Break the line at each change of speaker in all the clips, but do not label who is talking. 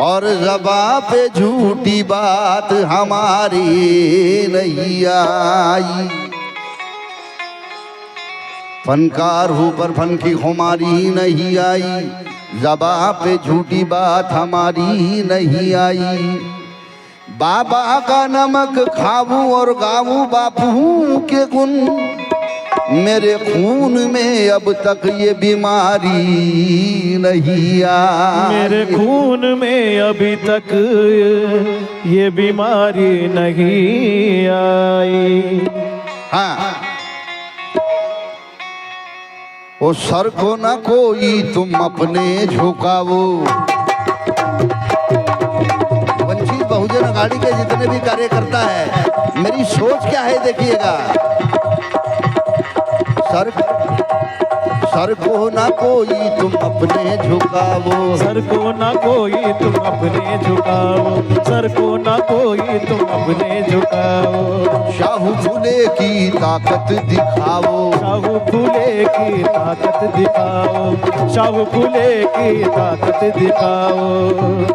और ज़बां पे झूठी बात हमारी नहीं आई। फनकार हूँ पर फन की खुमारी नहीं आई, ज़बां पे झूठी बात हमारी नहीं आई। बाबा का नमक खाऊं और गाऊं बापू के गुण, मेरे खून में अब तक ये बीमारी नहीं आई।
मेरे खून में अभी तक ये बीमारी नहीं आई।
हाँ, ओ सर को ना कोई तुम अपने झुकाओ। वंचित बहुजन अघाड़ी के जितने भी कार्यकर्ता है, मेरी सोच क्या है देखिएगा। सर को ना कोई तुम अपने झुकाओ,
सर को ना कोई तुम अपने झुकाओ, सर को ना कोई तुम अपने झुकाओ।
शाहू फूले की ताकत दिखाओ,
शाहू फूले की ताकत दिखाओ, शाहू फूले की ताकत दिखाओ।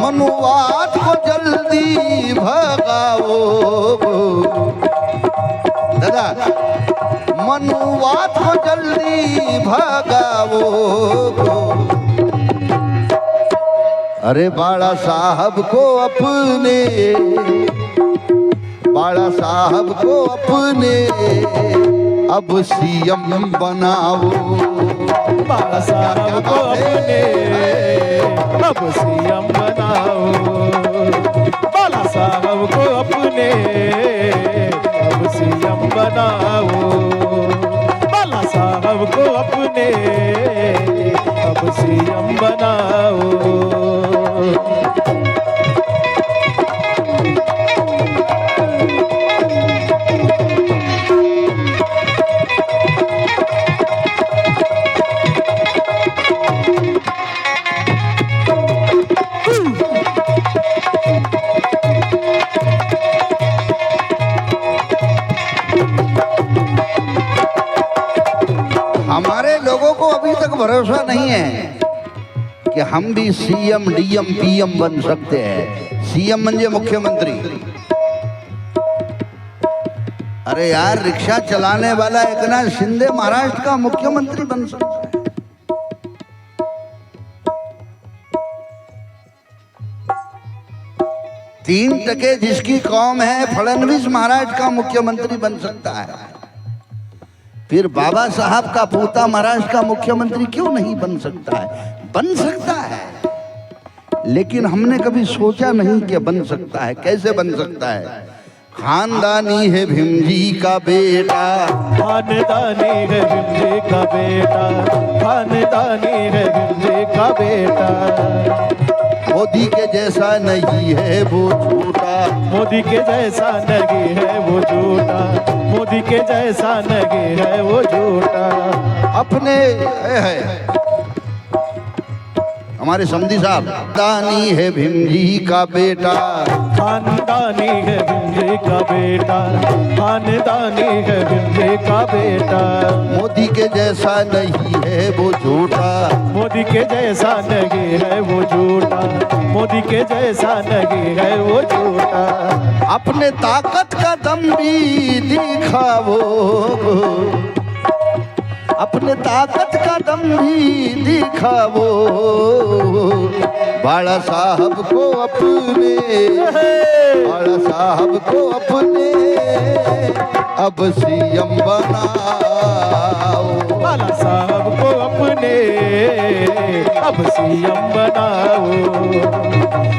मनुवाद को जल्दी भगाओ। दादा, मनुवाद को जल्दी भगाओ। अरे बाड़ा साहब को अपने, बाड़ा साहब को अपने अब सीएम बनाओ।
बाला साहब को अपने अब सीएम बनाओ। बाला साहब को अपने अब सीएम बनाओ। बाला साहब को अपने अब सीएम बनाओ।
हमारे लोगों को अभी तक भरोसा नहीं है कि हम भी सीएम डीएम पीएम बन सकते हैं। सीएम म्हणजे मुख्यमंत्री। अरे यार, रिक्शा चलाने वाला एकनाथ शिंदे महाराष्ट्र का मुख्यमंत्री बन सकता है। 3% जिसकी कौम है, फडणवीस महाराष्ट्र का मुख्यमंत्री बन सकता है। फिर बाबा साहब का पोता महाराष्ट्र का मुख्यमंत्री क्यों नहीं बन सकता है? बन सकता है, लेकिन हमने कभी सोचा नहीं कि बन सकता है। कैसे बन सकता है? खानदानी है भीमजी का बेटा,
खानदानी है भीमजी का बेटा, खानदानी है भीमजी का बेटा।
मोदी के जैसा नहीं है वो झूठा,
मोदी के जैसा नहीं है वो झूठा, मोदी के जैसा नहीं है वो झूठा।
अपने है हमारे समधी साहब, दानी है भीमजी का बेटा,
खानदानी है भीमजी का बेटा, खानदानी है भीमजी का बेटा।
मोदी के जैसा नहीं है वो झूठा,
मोदी के जैसा नहीं है वो झूठा, मोदी के जैसा नहीं है वो झूठा।
अपने ताकत का दम भी दिखाओ, अपने ताकत का दम भी दिखाओ। बाड़ा साहब को अपने, बाड़ा साहब को अपने अब सीएम बनाओ।
बाला साहब को अपने अब सीएम बनाओ।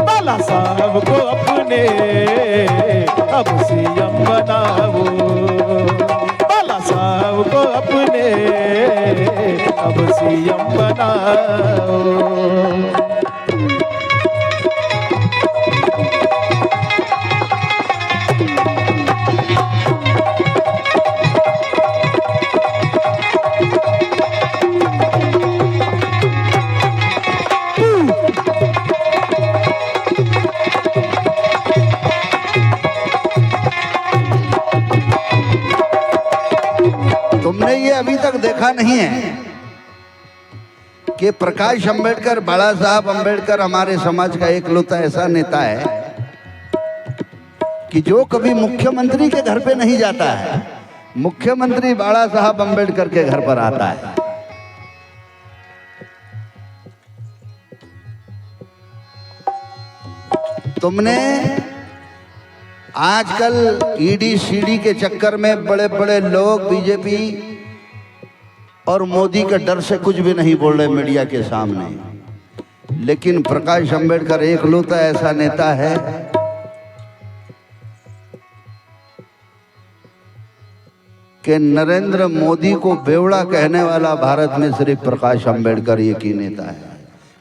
बाला साहब को अपने अब सीएम बनाओ। बाला साहब को अपने अब सीएम बनाओ।
तुमने ये अभी तक देखा नहीं है कि कि प्रकाश अंबेडकर, बाला साहब अंबेडकर हमारे समाज का एकलौता ऐसा नेता है कि जो कभी मुख्यमंत्री के घर पे नहीं जाता है, मुख्यमंत्री बाला साहब अंबेडकर के घर पर आता है। तुमने आजकल ईडी सीडी के चक्कर में बड़े बड़े लोग बीजेपी और मोदी के डर से कुछ भी नहीं बोल रहे मीडिया के सामने, लेकिन प्रकाश अंबेडकर एकलौता ऐसा नेता है कि नरेंद्र मोदी को बेवड़ा कहने वाला भारत में सिर्फ प्रकाश अंबेडकर एक ही नेता है।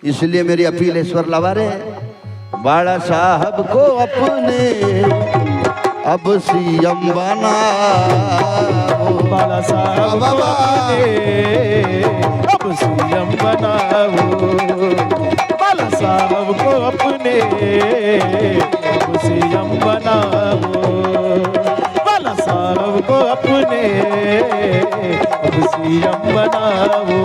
इसलिए मेरी अपील ईश्वर लवारे, बाला साहब को अपने अब सीएम बनाओ,
बाला साहब को अपने अब सीएम बनाओ, बाला साहब को अपने अब सीएम बनाओ, बाला साहब को अपने अब सीएम बनाओ।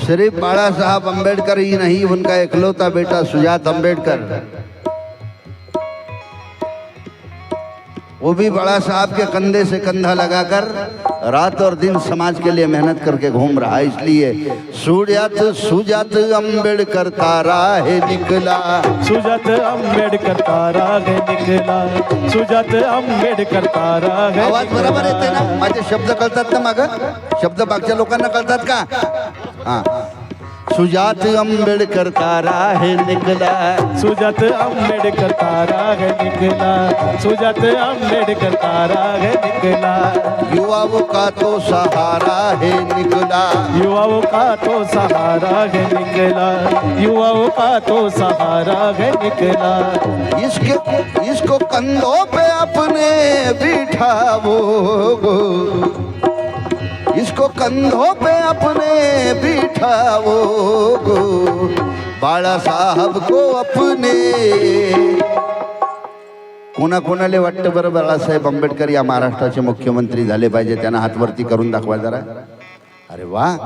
सिर्फ बाला साहब अंबेडकर ही नहीं, उनका एकलौता बेटा सुजात अंबेडकर, वो भी बाला साहब के कंधे से कंधा लगाकर रात और दिन समाज के लिए मेहनत करके घूम रहा है। इसलिए सुजात अंबेडकर तारा है निकला,
सुजात अंबेडकर तारा है निकला, सुजात अंबेडकर तारा है।
आवाज बरोबर येते ना? माझे शब्द कळतात ना? मागं शब्द मागच्या लोकांना कळतात का? हाँ, सुजात अंबेडकर तारा है निकला,
सुजात अंबेडकर तारा है निकला, सुजात अंबेडकर तारा है निकला,
युवाओं का तो सहारा है निकला,
युवाओं का तो सहारा है निकला, युवाओं का तो सहारा है निकला।
इसको कंधों पे अपने बिठाओ, इसको कंधों पे अपने बिठाओ, बाला साहब को अपने। कोणाकोणाला वाटतं बरं बाळासाहेब आंबेडकर या महाराष्ट्राचे मुख्यमंत्री झाले पाहिजे? त्यांना हातवरती करून दाखवा जरा. अरे वा,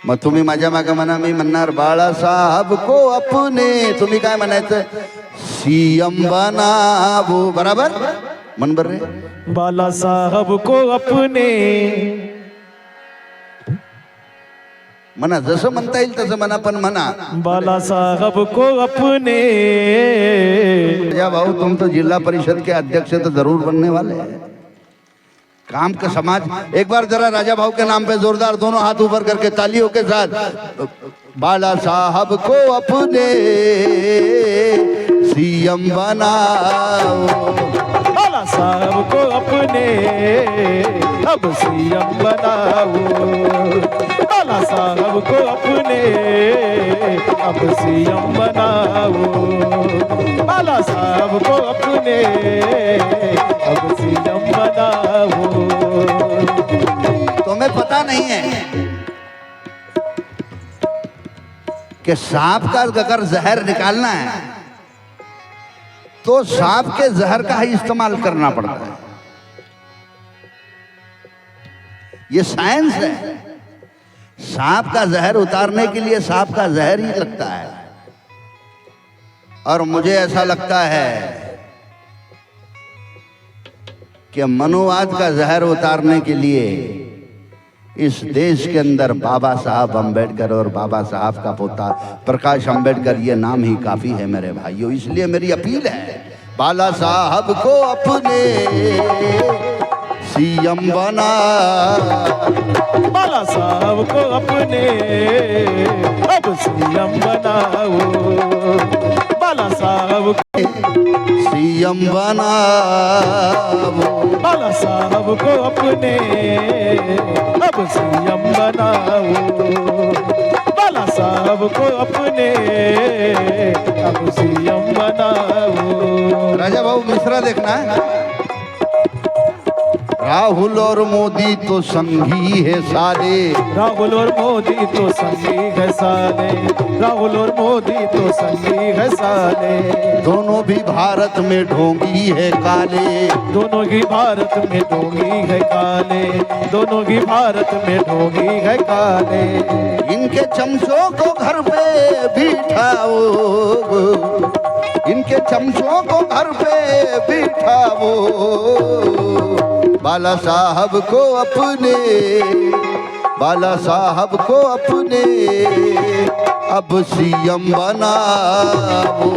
मग तुम्ही माझ्या मागे म्हणा, मी म्हणणार बाळासाहेब को अपने, तुम्ही काय म्हणायचं? सीएम बनावो. बराबर मन बर रे.
बाला साहब को अपने,
म्हणा जसं म्हणता येईल तसं म्हणा, पण म्हणा
बाला साहब को अपने।
राजा भाऊ, तुम तो जिला परिषद के अध्यक्ष तो जरूर बनने वाले हैं। काम का समाज, एक बार जरा राजा भाऊ के नाम पे जोरदार दोनों हाथ ऊपर करके तालियों के साथ, बाला साहब को अपने सीएम बनाओ,
बाला साहब को अपने अब सीएम बनाओ, बाला साहब को अपने अब सीएम बनाओ, बाला साहब को अपने अब सीएम बनाओ।
तुम्हें पता नहीं है कि सांप का अगर जहर निकालना है तो सांप के जहर का ही इस्तेमाल करना पड़ता है। ये साइंस है। सांप का जहर उतारने के लिए सांप का जहर ही लगता है। और मुझे ऐसा लगता है कि मनुवाद का जहर उतारने के लिए इस देश के अंदर बाबा साहब अंबेडकर और बाबा साहब का पोता प्रकाश अंबेडकर, ये नाम ही काफी है मेरे भाइयों। इसलिए मेरी अपील है, बाला साहब को अपने सीएम बना,
बाला साहब को अपने अब सीएम बनाओ, बाला साहब को
सीएम बनाओ,
बाला साहब को अपने अब सीएम बनाओ, बाला साहब को अपने अब सीएम बनाओ।
राजा भाऊ मिश्रा देखना, राहुल और मोदी तो संगी है साले,
राहुल और मोदी तो संगी है साले, राहुल और मोदी तो संगी है साले,
दोनों भी भारत में ढोंगी है काले,
दोनों ही भारत में ढोंगी है काले, दोनों ही भारत में ढोंगी है काले।
इनके चमचों को घर पे बिठाओ, इनके चमचों को घर पे बिठाओ, बाला साहब को अपने, बाला साहब को अपने अब सीएम बनाओ,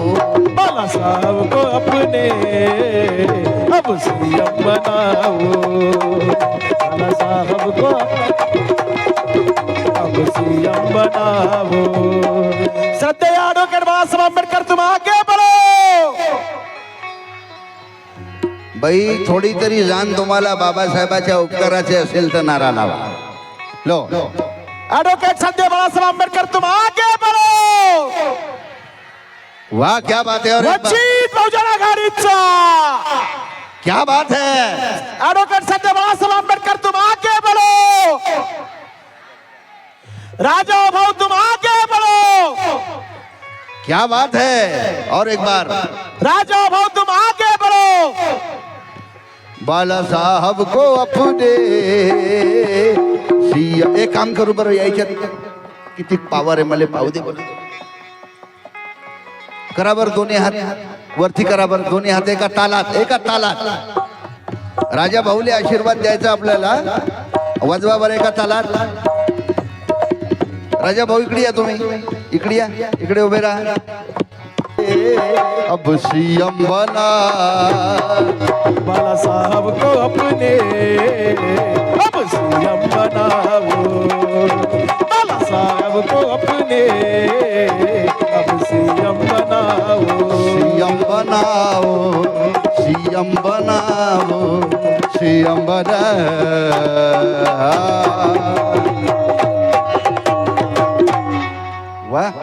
बाला साहब को अपने अब सीएम बनाओ, बाला साहब को अब सीएम बनाओ। श्रद्धेय एडवोकेट बाळासाहेब आंबेडकर तुम आगे बढ़ो।
बाई थोडी तरी जाण तुम्हाला बाबासाहेबाच्या उपकाराचे असेल तर नारा लावा. लो
एडवोकेट श्रद्धेय बाळासाहेब आंबेडकर तुम आगे बढ़ो।
वाह क्या बात है, और एक बात-
वंचित बहुजन आघाडीचा
क्या बात है,
एडवोकेट श्रद्धेय बाळासाहेब आंबेडकर तुम आगे बढ़ो। राजा भाऊ तुम आगे बढ़ो।
क्या बात है, और एक बार
राजा भाऊ तुम आगे बढ़ो।
बाला साहब को अपने सीएम. एक काम करू बरं, यायच्यात किती पावर आहे मला पाहू दे बरं. करा बरं दोन्ही हात वरती करा बरं, दोन्ही हात एका तालात, एका तालात. राजा भाऊले आशीर्वाद द्यायचा आपल्याला, वाजवा बरं एका तालात. राजा भाऊ इकडे या, तुम्ही इकडे या, इकडे उभे राहा. अब सीएम बना,
बाला साहब को अपने अब सीएम बनाओ, बाला साहब को अपने अब सीएम बनाओ,
सीएम बनाओ, सीएम बनाओ, सीएम बनाओ. वाह